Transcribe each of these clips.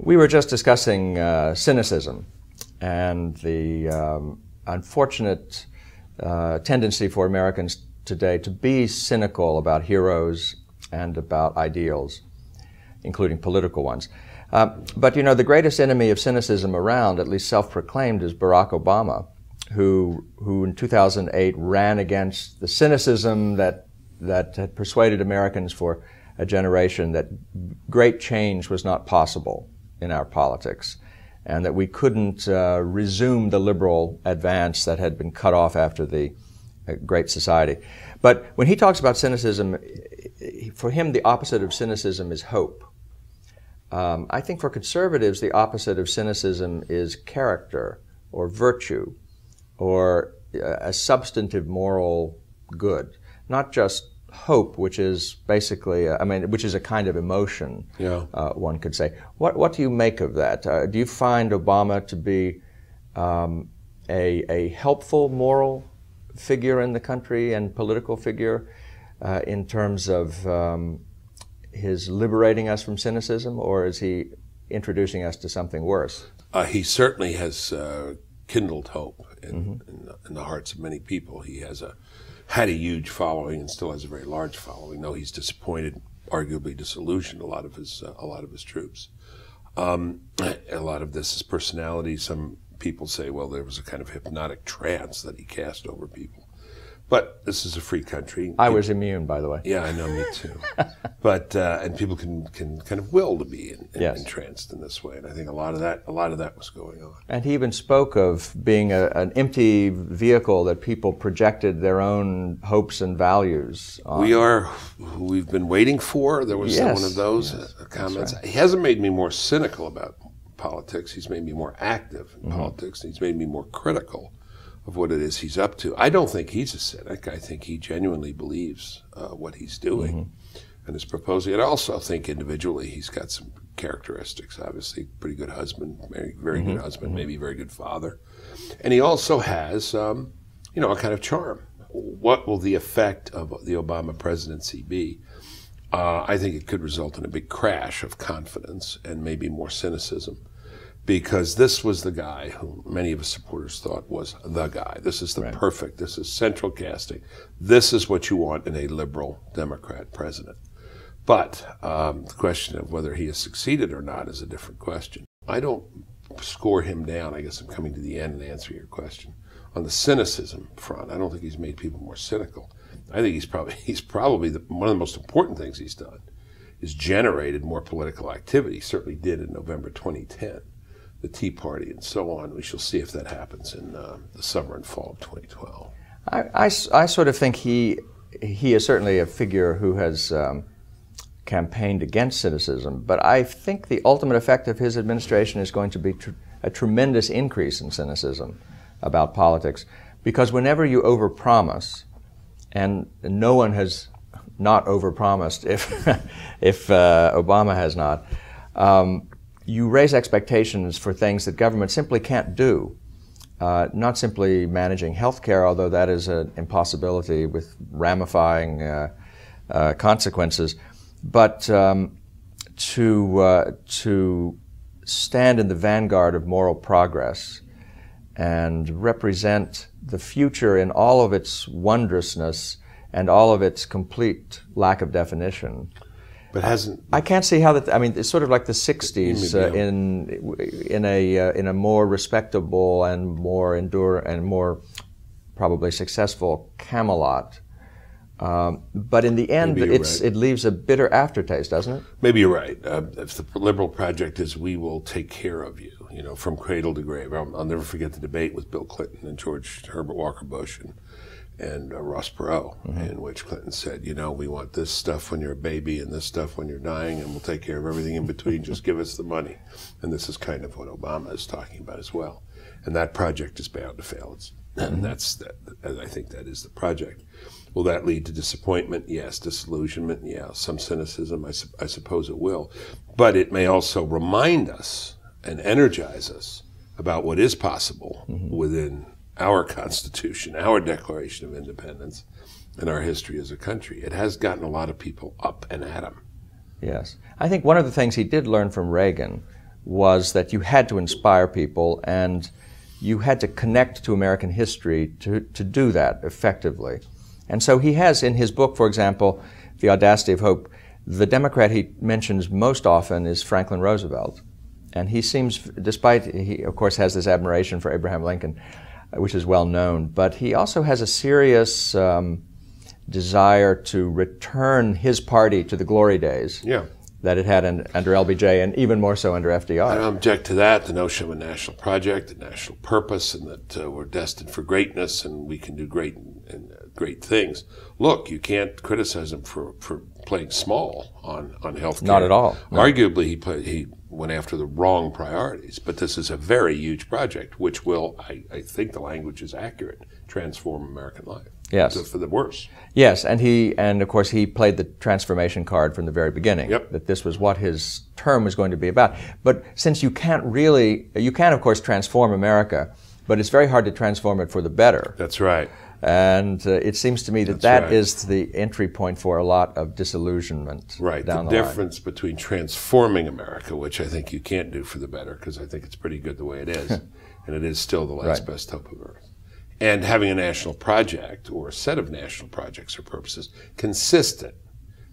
We were just discussing cynicism and the unfortunate tendency for Americans today to be cynical about heroes and about ideals, including political ones. But you know, the greatest enemy of cynicism around, at least self-proclaimed, is Barack Obama, who in 2008 ran against the cynicism that had persuaded Americans for a generation that great change was not possible in our politics, and that we couldn't resume the liberal advance that had been cut off after the Great Society. But when he talks about cynicism, for him the opposite of cynicism is hope. I think for conservatives the opposite of cynicism is character or virtue or a substantive moral good, not just hope, which is basically, which is a kind of emotion, one could say. What do you make of that? Do you find Obama to be a helpful moral figure in the country and political figure in terms of his liberating us from cynicism, or is he introducing us to something worse? He certainly has kindled hope in the hearts of many people. He had a huge following and still has a very large following, though he's disappointed, arguably disillusioned a lot of his troops. A lot of this is personality. Some people say, well, there was a kind of hypnotic trance that he cast over people. But this is a free country. I was immune, by the way. Yeah, I know, me too. But and people can kind of will to be entranced in this way, and I think a lot of that was going on. And he even spoke of being an empty vehicle that people projected their own hopes and values on. We've been waiting for. There was one of those comments. Right. He hasn't made me more cynical about politics. He's made me more active in politics. And he's made me more critical of what it is he's up to. I don't think he's a cynic. I think he genuinely believes what he's doing and is proposing. And I also think individually he's got some characteristics. Obviously, pretty good husband, very good husband, maybe very good father. And he also has, a kind of charm. What will the effect of the Obama presidency be? I think it could result in a big crash of confidence and maybe more cynicism, because this was the guy who many of his supporters thought was the guy. This is the perfect, this is central casting. This is what you want in a liberal Democrat president. But the question of whether he has succeeded or not is a different question. I don't score him down. I guess I'm coming to the end and answering your question. On the cynicism front, I don't think he's made people more cynical. I think he's probably one of the most important things he's done is generated more political activity. He certainly did in November 2010. The Tea Party and so on. We shall see if that happens in the summer and fall of 2012. I sort of think he is certainly a figure who has campaigned against cynicism, but I think the ultimate effect of his administration is going to be a tremendous increase in cynicism about politics, because whenever you overpromise, and no one has not overpromised if Obama has not, you raise expectations for things that government simply can't do. Not simply managing health care, although that is an impossibility with ramifying consequences, but to stand in the vanguard of moral progress and represent the future in all of its wondrousness and all of its complete lack of definition. But hasn't... I can't see how that... I mean, it's sort of like the 60s in a more respectable and more probably successful Camelot. But in the end, it leaves a bitter aftertaste, doesn't it? Maybe you're right. If the liberal project is, we will take care of you, from cradle to grave. I'll never forget the debate with Bill Clinton and George Herbert Walker Bush and Ross Perot, in which Clinton said, we want this stuff when you're a baby and this stuff when you're dying, and we'll take care of everything in between. Just give us the money. And this is kind of what Obama is talking about as well. And that project is bound to fail. And I think that is the project. Will that lead to disappointment? Yes. Disillusionment? Yeah. Some cynicism? I suppose it will. But it may also remind us and energize us about what is possible within our Constitution, our Declaration of Independence, and our history as a country. It has gotten a lot of people up and at him. Yes. I think one of the things he did learn from Reagan was that you had to inspire people, and you had to connect to American history to do that effectively. And so he has, in his book, for example, The Audacity of Hope, the Democrat he mentions most often is Franklin Roosevelt. And he seems, despite, he of course has this admiration for Abraham Lincoln, which is well known, but he also has a serious desire to return his party to the glory days that it had under LBJ, and even more so under FDR. I don't object to that, the notion of a national project, a national purpose, and that we're destined for greatness and we can do great things. Look, you can't criticize him for playing small on health care. Not at all. No. Arguably, he went after the wrong priorities, but this is a very huge project which will, I think the language is accurate, transform American life. Yes. For the worse. Yes, and of course he played the transformation card from the very beginning, that this was what his term was going to be about. But since you can of course transform America, but it's very hard to transform it for the better. That's right. And it seems to me that is the entry point for a lot of disillusionment. Right. Down the difference between transforming America, which I think you can't do for the better, because I think it's pretty good the way it is, and it is still the last best hope of Earth. And having a national project or a set of national projects or purposes consistent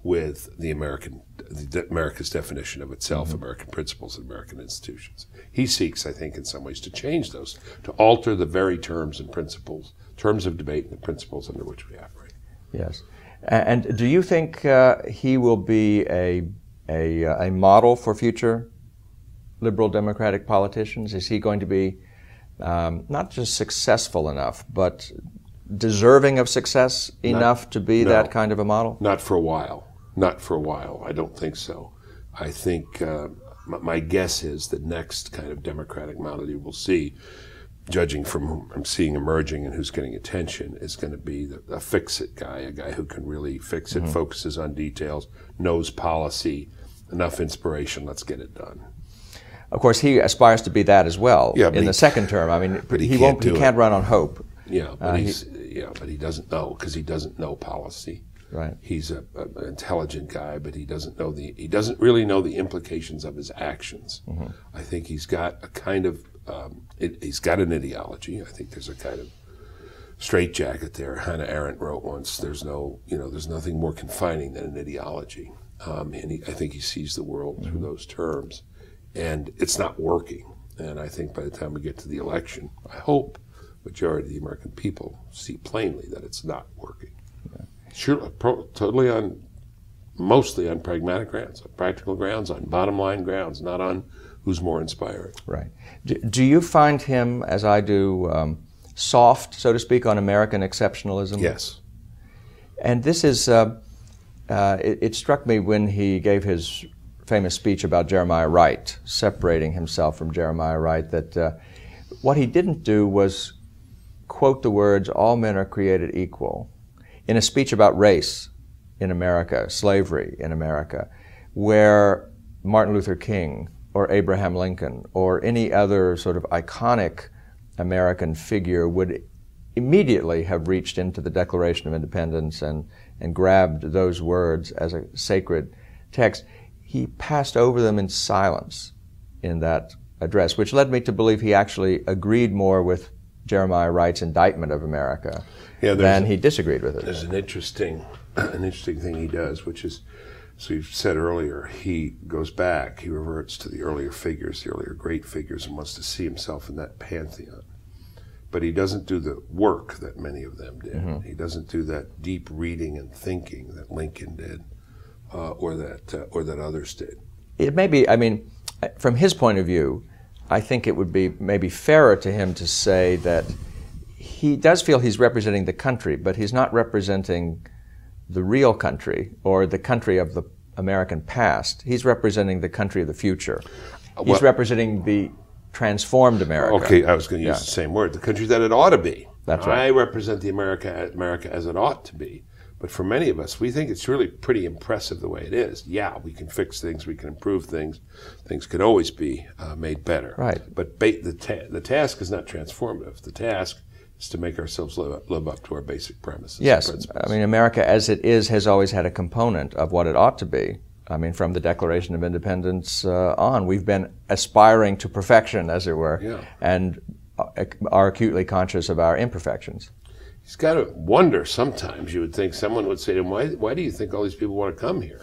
with America's definition of itself, American principles and American institutions. He seeks, I think, in some ways to change those, to alter the very terms and principles, terms of debate and the principles under which we operate. Yes. And do you think he will be a model for future liberal democratic politicians? Is he going to be not just successful enough, but deserving of success enough to be that kind of a model? Not for a while. Not for a while. I don't think so. I think my guess is the next kind of democratic model you will see, judging from whom I'm seeing emerging and who's getting attention, is going to be a fix-it guy, a guy who can really fix it, focuses on details, knows policy, enough inspiration, let's get it done. Of course, he aspires to be that as well in the second term. I mean, but he can't run on hope. Yeah, but but he doesn't know, because he doesn't know policy. Right. He's an intelligent guy, but he doesn't really know the implications of his actions. I think he's got a kind of he's got an ideology. I think there's a kind of straitjacket there. Hannah Arendt wrote once, there's nothing more confining than an ideology. And I think he sees the world through those terms. And it's not working. And I think by the time we get to the election, I hope majority of the American people see plainly that it's not working. Yeah. Sure, mostly on pragmatic grounds, on practical grounds, on bottom line grounds, not on who's more inspiring. Right. Do you find him, as I do, soft, so to speak, on American exceptionalism? Yes. And this is, it struck me when he gave his famous speech about Jeremiah Wright, separating himself from Jeremiah Wright, that what he didn't do was quote the words, "all men are created equal," in a speech about race in America, slavery in America, where Martin Luther King or Abraham Lincoln or any other sort of iconic American figure would immediately have reached into the Declaration of Independence and grabbed those words as a sacred text. He passed over them in silence in that address, which led me to believe he actually agreed more with Jeremiah Wright's indictment of America than he disagreed with it. There's an interesting thing he does, which is, so you said earlier, he goes back, he reverts to the earlier figures, the earlier great figures, and wants to see himself in that pantheon. But he doesn't do the work that many of them did. He doesn't do that deep reading and thinking that Lincoln did. Or that others did. It may be, I mean, from his point of view, I think it would be maybe fairer to him to say that he does feel he's representing the country, but he's not representing the real country or the country of the American past. He's representing the country of the future. He's representing the transformed America. Okay, I was going to use the same word, the country that it ought to be. That's right. I represent the America as it ought to be. But for many of us, we think it's really pretty impressive the way it is. Yeah, we can fix things, we can improve things. Things can always be made better. Right. But the task is not transformative. The task is to make ourselves live up to our basic premises. Yes. I mean, America as it is has always had a component of what it ought to be, I mean, from the Declaration of Independence on, we've been aspiring to perfection, as it were, and are acutely conscious of our imperfections. He's got to wonder sometimes, you would think someone would say to him, why do you think all these people want to come here?